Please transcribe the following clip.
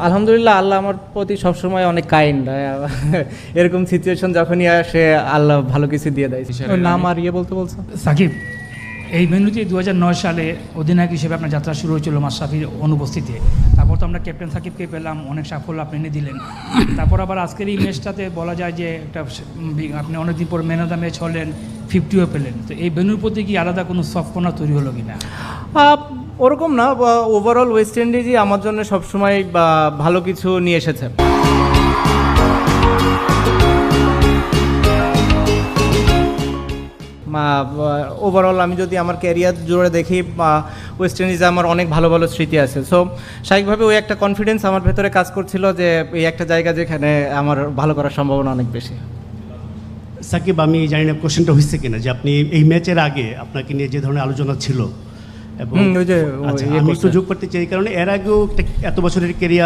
আলহামদুলিল্লাহ, আল্লাহ আমার প্রতি সবসময় অনেক কাইন্ড। এরকম সিচুয়েশন যখনই আসে আল্লাহ ভালো কিছু দিয়ে দেয়। ওর নাম আর বলতে বলছো। সাকিব, এই ভেন্যুতে 2009 সালে অধিনায়ক হিসেবে আপনার যাত্রা শুরু হয়েছিল মাশরাফির অনুপস্থিতিতে। তারপর তো আমরা ক্যাপ্টেন সাকিবকে পেলাম, অনেক সাফল্য আপনি এনে দিলেন। তারপর আবার আজকের এই ম্যাচটাতে বলা যায় যে একটা আপনি অনেকদিন পর ম্যান অফ দ্য ম্যাচ হলেন, 50ও পেলেন। তো এই ভেন্যুর প্রতি কি আলাদা কোনো সফটকর্নার তৈরি হলো কিনা? ওরকম না, ওভারঅল ওয়েস্ট ইন্ডিজই আমার জন্য সবসময় ভালো কিছু নিয়ে এসেছে। ওভারঅল আমি যদি আমার ক্যারিয়ার জুড়ে দেখি, ওয়েস্ট ইন্ডিজে আমার অনেক ভালো ভালো স্মৃতি আছে। সো স্বাভাবিকভাবে ওই একটা কনফিডেন্স আমার ভেতরে কাজ করছিল যে এই একটা জায়গা যেখানে আমার ভালো করার সম্ভাবনা অনেক বেশি। সাকিব, আমি জানি না কোশ্চেনটা হয়েছে কিনা, যে আপনি এই ম্যাচের আগে আপনাকে নিয়ে যে ধরনের আলোচনা ছিল এবং ওই যে আচ্ছা, আমি একটু যোগ করতে চাই, এই কারণে এর আগেও এত বছরের কেরিয়ার